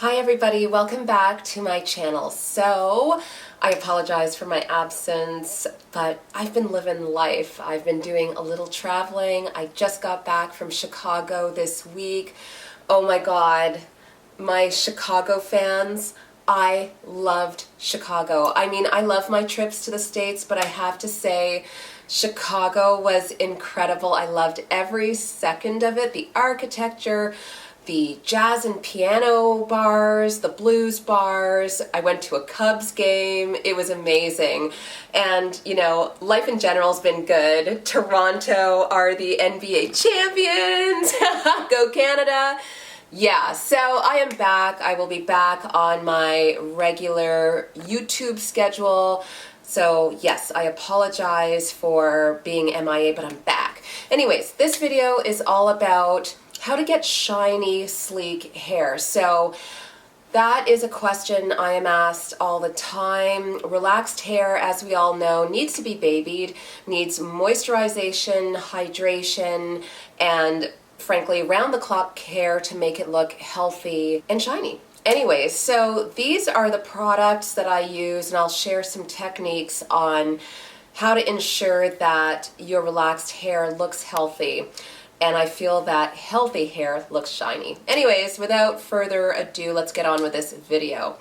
Hi everybody, welcome back to my channel. So, I apologize for my absence, but I've been living life. I've been doing a little traveling. I just got back from Chicago this week. Oh my God, my Chicago fans, I loved Chicago. I mean, I love my trips to the States, but I have to say, Chicago was incredible. I loved every second of it. The architecture, the jazz and piano bars, the blues bars. I went to a Cubs game. It was amazing. And, you know, life in general has been good. Toronto are the NBA champions. Go Canada. Yeah, so I am back. I will be back on my regular YouTube schedule. So yes, I apologize for being MIA, but I'm back. Anyways, this video is all about how to get shiny, sleek hair. So that is a question I am asked all the time. Relaxed hair, as we all know, needs to be babied, needs moisturization, hydration, and frankly, round-the-clock care to make it look healthy and shiny. Anyways, so these are the products that I use, and I'll share some techniques on how to ensure that your relaxed hair looks healthy. And I feel that healthy hair looks shiny. Anyways, without further ado, let's get on with this video.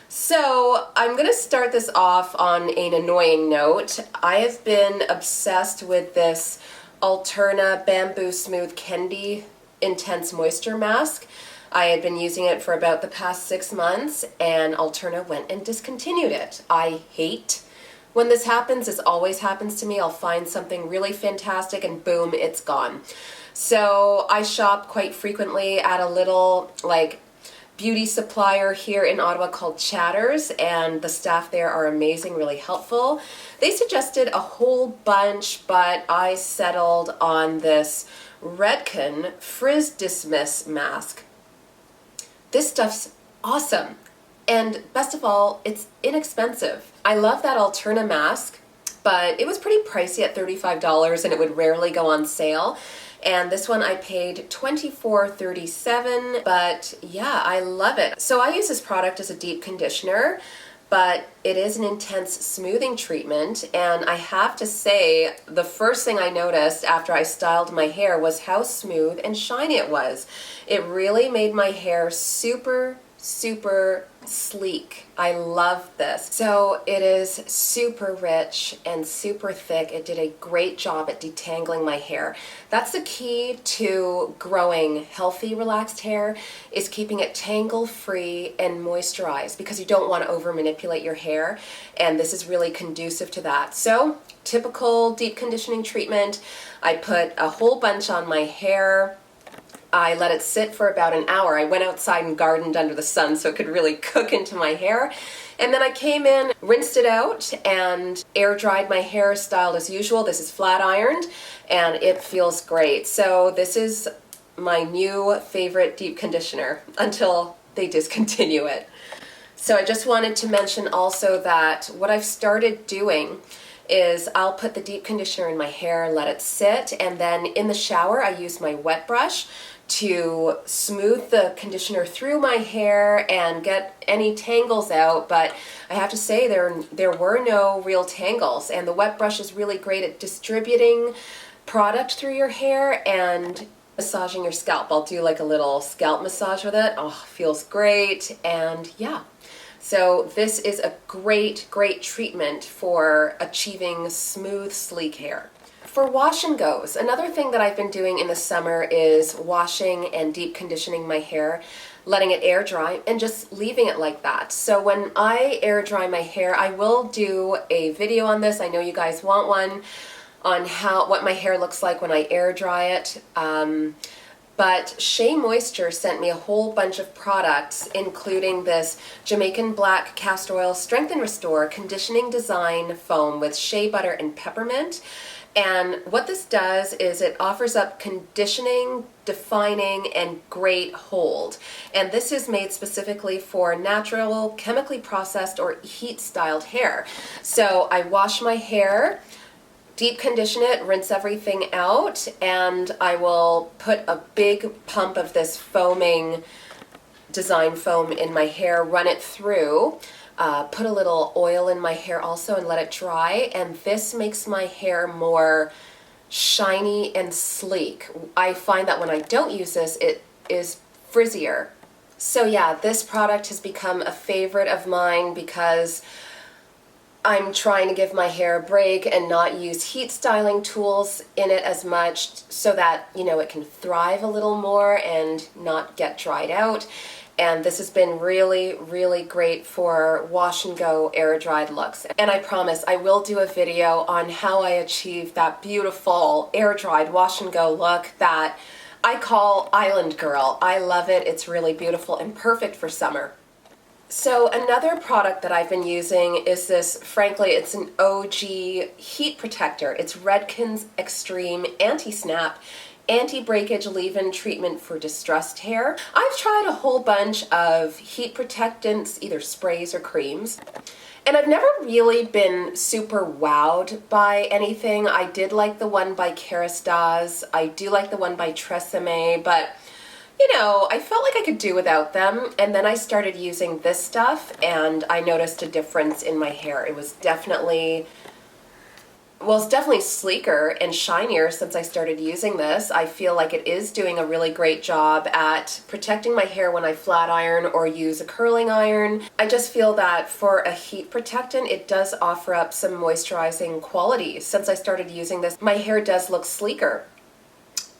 So I'm gonna start this off on an annoying note. I have been obsessed with this Alterna Bamboo Smooth Candy Intense Moisture Mask. I had been using it for about the past 6 months, and Alterna went and discontinued it. I hate when this happens. This always happens to me. I'll find something really fantastic and boom, it's gone. So I shop quite frequently at a little beauty supplier here in Ottawa called Chatters, and the staff there are amazing, really helpful. They suggested a whole bunch, but I settled on this Redken Frizz Dismiss mask. This stuff's awesome. And best of all, it's inexpensive. I love that Alterna mask, but it was pretty pricey at $35 and it would rarely go on sale. And this one I paid $24.37, but yeah, I love it. So I use this product as a deep conditioner, but it is an intense smoothing treatment. And I have to say, the first thing I noticed after I styled my hair was how smooth and shiny it was. It really made my hair super sleek. I love this. So it is super rich and super thick. It did a great job at detangling my hair. That's the key to growing healthy, relaxed hair, is keeping it tangle-free and moisturized, because you don't want to over-manipulate your hair, and this is really conducive to that. So, typical deep conditioning treatment. I put a whole bunch on my hair. I let it sit for about an hour. I went outside and gardened under the sun so it could really cook into my hair. And then I came in, rinsed it out, and air dried my hair, styled as usual. This is flat ironed, and it feels great. So this is my new favorite deep conditioner until they discontinue it. So I just wanted to mention also that what I've started doing is I'll put the deep conditioner in my hair, let it sit, and then in the shower I use my wet brush to smooth the conditioner through my hair and get any tangles out. But I have to say there were no real tangles, and the wet brush is really great at distributing product through your hair and massaging your scalp. I'll do like a little scalp massage with it. Oh, feels great. And yeah. So this is a great treatment for achieving smooth, sleek hair. For wash and goes, another thing that I've been doing in the summer is washing and deep conditioning my hair, letting it air dry, and just leaving it like that. So when I air dry my hair, I will do a video on this. I know you guys want one on what my hair looks like when I air dry it. But Shea Moisture sent me a whole bunch of products, including this Jamaican Black Castor Oil Strength and Restore Conditioning Design Foam with shea butter and peppermint. And what this does is it offers up conditioning, defining, and great hold. And this is made specifically for natural, chemically processed, or heat-styled hair. So I wash my hair, deep condition it, rinse everything out, and I will put a big pump of this foaming design foam in my hair, run it through, put a little oil in my hair also and let it dry, and this makes my hair more shiny and sleek. I find that when I don't use this, it is frizzier. So yeah, this product has become a favorite of mine because I'm trying to give my hair a break and not use heat styling tools in it as much so that, you know, it can thrive a little more and not get dried out. And this has been really, really great for wash and go air dried looks. And I promise I will do a video on how I achieve that beautiful air dried wash and go look that I call Island Girl. I love it. It's really beautiful and perfect for summer. So another product that I've been using is this, frankly, it's an OG heat protector. It's Redken's Extreme Anti-Snap Anti-Breakage Leave-In Treatment for Distressed Hair. I've tried a whole bunch of heat protectants, either sprays or creams, and I've never really been super wowed by anything. I did like the one by Castor. I do like the one by Tresemme, but you know, I felt like I could do without them, and then I started using this stuff and I noticed a difference in my hair. It was definitely, well, it's definitely sleeker and shinier since I started using this. I feel like it is doing a really great job at protecting my hair when I flat iron or use a curling iron. I just feel that for a heat protectant, it does offer up some moisturizing qualities. Since I started using this, my hair does look sleeker.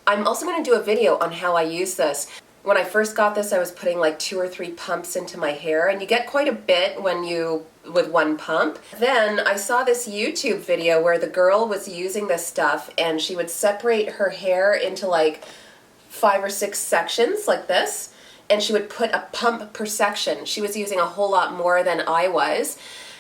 I'm also going to do a video on how I use this. When I first got this, I was putting like 2 or 3 pumps into my hair, and you get quite a bit with one pump. Then I saw this YouTube video where the girl was using this stuff and she would separate her hair into like 5 or 6 sections like this, and she would put a pump per section. She was using a whole lot more than I was.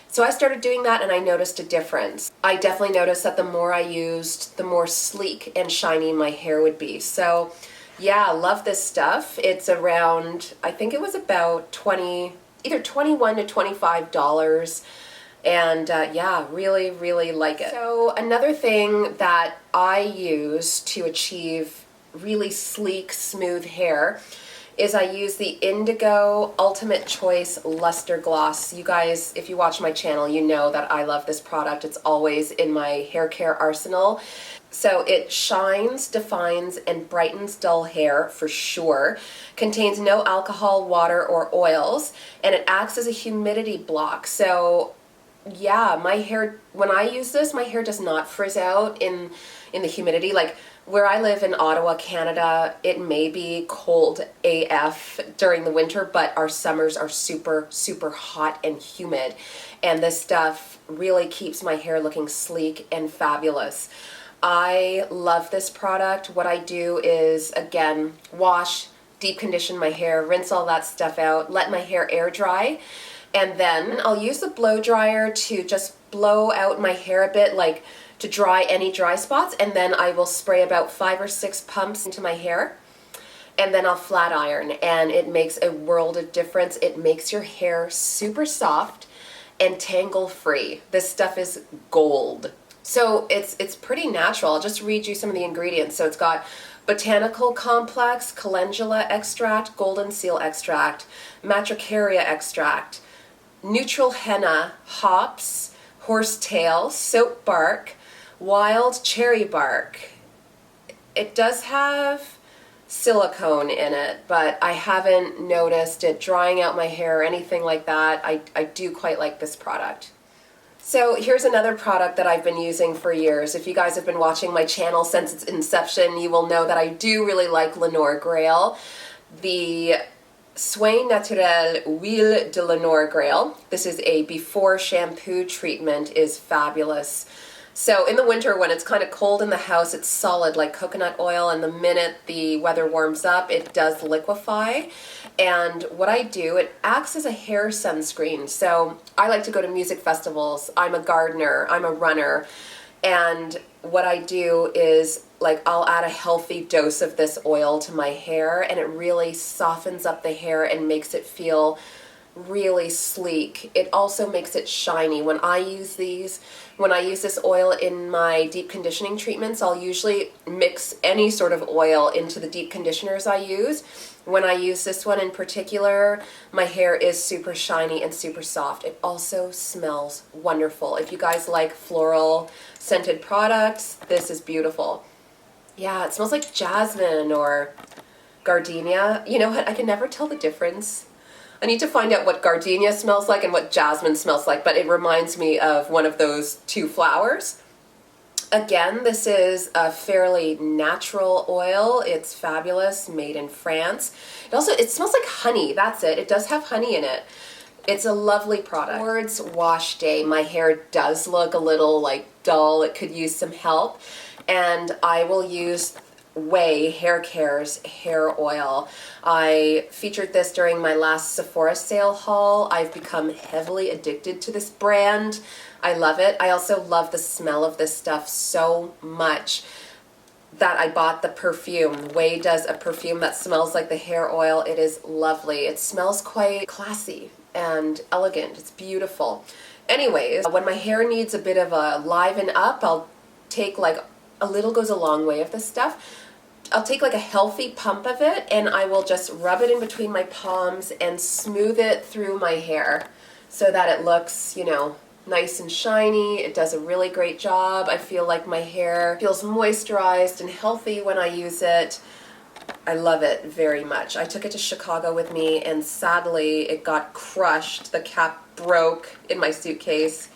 So I started doing that and I noticed a difference. I definitely noticed that the more I used, the more sleek and shiny my hair would be. So yeah, love this stuff. It's around, I think it was about either $21 to $25. And yeah, really, really like it. So another thing that I use to achieve really sleek, smooth hair is I use the Indigo Ultimate Choice Lustre Gloss. You guys, if you watch my channel, you know that I love this product. It's always in my hair care arsenal. So it shines, defines, and brightens dull hair for sure. Contains no alcohol, water, or oils, and it acts as a humidity block. So yeah, my hair, when I use this, my hair does not frizz out in the humidity. Like where I live in Ottawa, Canada, it may be cold AF during the winter, but our summers are super, super hot and humid. And this stuff really keeps my hair looking sleek and fabulous. I love this product. What I do is, again, wash, deep condition my hair, rinse all that stuff out, let my hair air dry, and then I'll use the blow dryer to just blow out my hair a bit, like to dry any dry spots, and then I will spray about 5 or 6 pumps into my hair, and then I'll flat iron, and it makes a world of difference. It makes your hair super soft and tangle free. This stuff is gold. So it's pretty natural. I'll just read you some of the ingredients. So it's got botanical complex, calendula extract, golden seal extract, matricaria extract, neutral henna, hops, horsetail, soap bark, wild cherry bark. It does have silicone in it, but I haven't noticed it drying out my hair or anything like that. I do quite like this product. So here's another product that I've been using for years. If you guys have been watching my channel since its inception, you will know that I do really like Lenore Grail. The Soin Naturel Huile de Lenore Grail. This is a before shampoo treatment, is fabulous. So in the winter when it's kind of cold in the house, it's solid like coconut oil, and the minute the weather warms up, it does liquefy. And what I do, it acts as a hair sunscreen. So I like to go to music festivals. I'm a gardener, I'm a runner, and what I do is, like, I'll add a healthy dose of this oil to my hair, and it really softens up the hair and makes it feel really sleek. It also makes it shiny. When I use this oil in my deep conditioning treatments, I'll usually mix any sort of oil into the deep conditioners I use, When I use this one in particular, my hair is super shiny and super soft. It also smells wonderful. If you guys like floral scented products, this is beautiful. Yeah, it smells like jasmine or gardenia. You know what? I can never tell the difference. I need to find out what gardenia smells like and what jasmine smells like, but it reminds me of one of those two flowers. Again, this is a fairly natural oil. It's fabulous, made in France. It smells like honey. That's it. It does have honey in it. It's a lovely product. Towards wash day, my hair does look a little like dull. It could use some help. And I will use Ouai Haircare's hair oil. I featured this during my last Sephora sale haul. I've become heavily addicted to this brand. I love it. I also love the smell of this stuff so much that I bought the perfume. Ouai does a perfume that smells like the hair oil. It is lovely. It smells quite classy and elegant. It's beautiful. Anyways, when my hair needs a bit of a liven up, I'll take like a little goes a long way of this stuff. I'll take like a healthy pump of it and I will just rub it in between my palms and smooth it through my hair so that it looks, you know, nice and shiny. It does a really great job. I feel like my hair feels moisturized and healthy when I use it. I love it very much. I took it to Chicago with me and sadly it got crushed. The cap broke in my suitcase.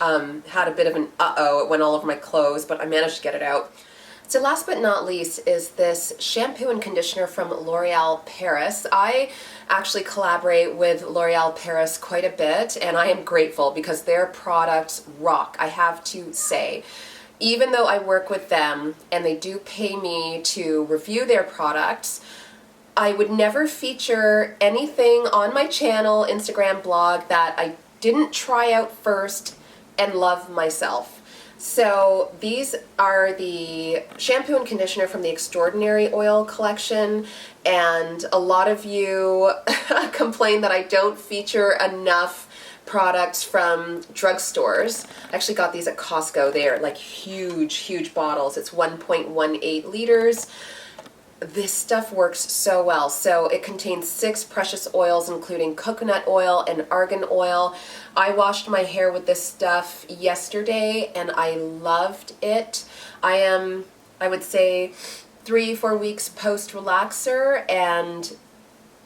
Had a bit of an it went all over my clothes, but I managed to get it out. So last but not least is this shampoo and conditioner from L'Oreal Paris. I actually collaborate with L'Oreal Paris quite a bit, and I am grateful because their products rock, I have to say. Even though I work with them and they do pay me to review their products, I would never feature anything on my channel, Instagram, blog that I didn't try out first and love myself. So these are the shampoo and conditioner from the Extraordinary Oil collection, and a lot of you complain that I don't feature enough products from drugstores. I actually got these at Costco. They are like huge, huge bottles. It's 1.18 liters. This stuff works so well. So it contains 6 precious oils, including coconut oil and argan oil. I washed my hair with this stuff yesterday and I loved it. I would say 3-4 weeks post relaxer, and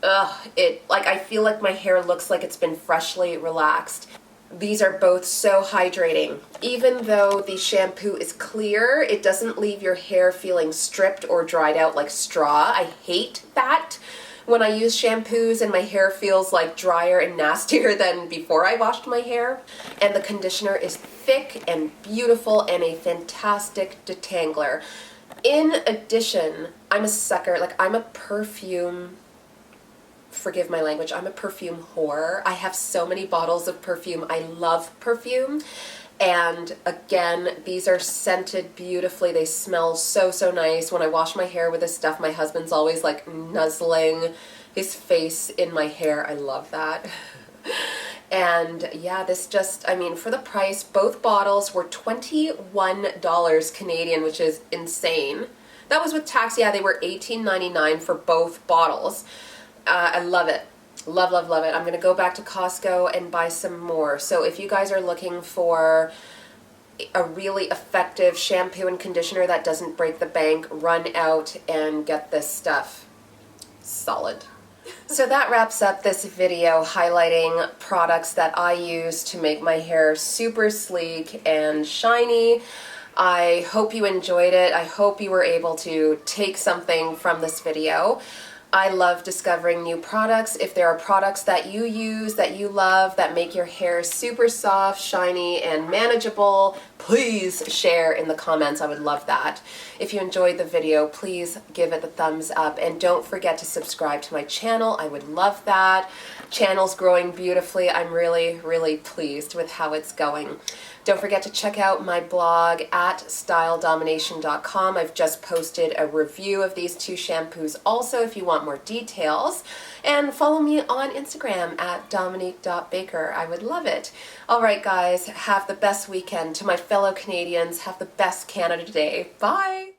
I feel like my hair looks like it's been freshly relaxed. These are both so hydrating. Even though the shampoo is clear, it doesn't leave your hair feeling stripped or dried out like straw. I hate that when I use shampoos and my hair feels like drier and nastier than before I washed my hair. And the conditioner is thick and beautiful and a fantastic detangler. In addition, I'm a sucker, I'm a perfume, forgive my language, I'm a perfume whore. I have so many bottles of perfume. I love perfume. And again, these are scented beautifully. They smell so, so nice. When I wash my hair with this stuff, my husband's always like nuzzling his face in my hair. I love that. And yeah, this just, for the price, both bottles were $21 Canadian, which is insane. That was with tax. Yeah, they were $18.99 for both bottles. I love it. Love, love, love it. I'm going to go back to Costco and buy some more. So if you guys are looking for a really effective shampoo and conditioner that doesn't break the bank, run out and get this stuff. Solid. So that wraps up this video highlighting products that I use to make my hair super sleek and shiny. I hope you enjoyed it. I hope you were able to take something from this video. I love discovering new products. If there are products that you use, that you love, that make your hair super soft, shiny, and manageable, please share in the comments. I would love that. If you enjoyed the video, please give it the thumbs up, and don't forget to subscribe to my channel. I would love that. Channel's growing beautifully. I'm really, really pleased with how it's going. Don't forget to check out my blog at styledomination.com. I've just posted a review of these 2 shampoos also if you want more details. And follow me on Instagram at dominique.baker. I would love it. All right, guys, have the best weekend. To my fellow Canadians, have the best Canada Day. Bye!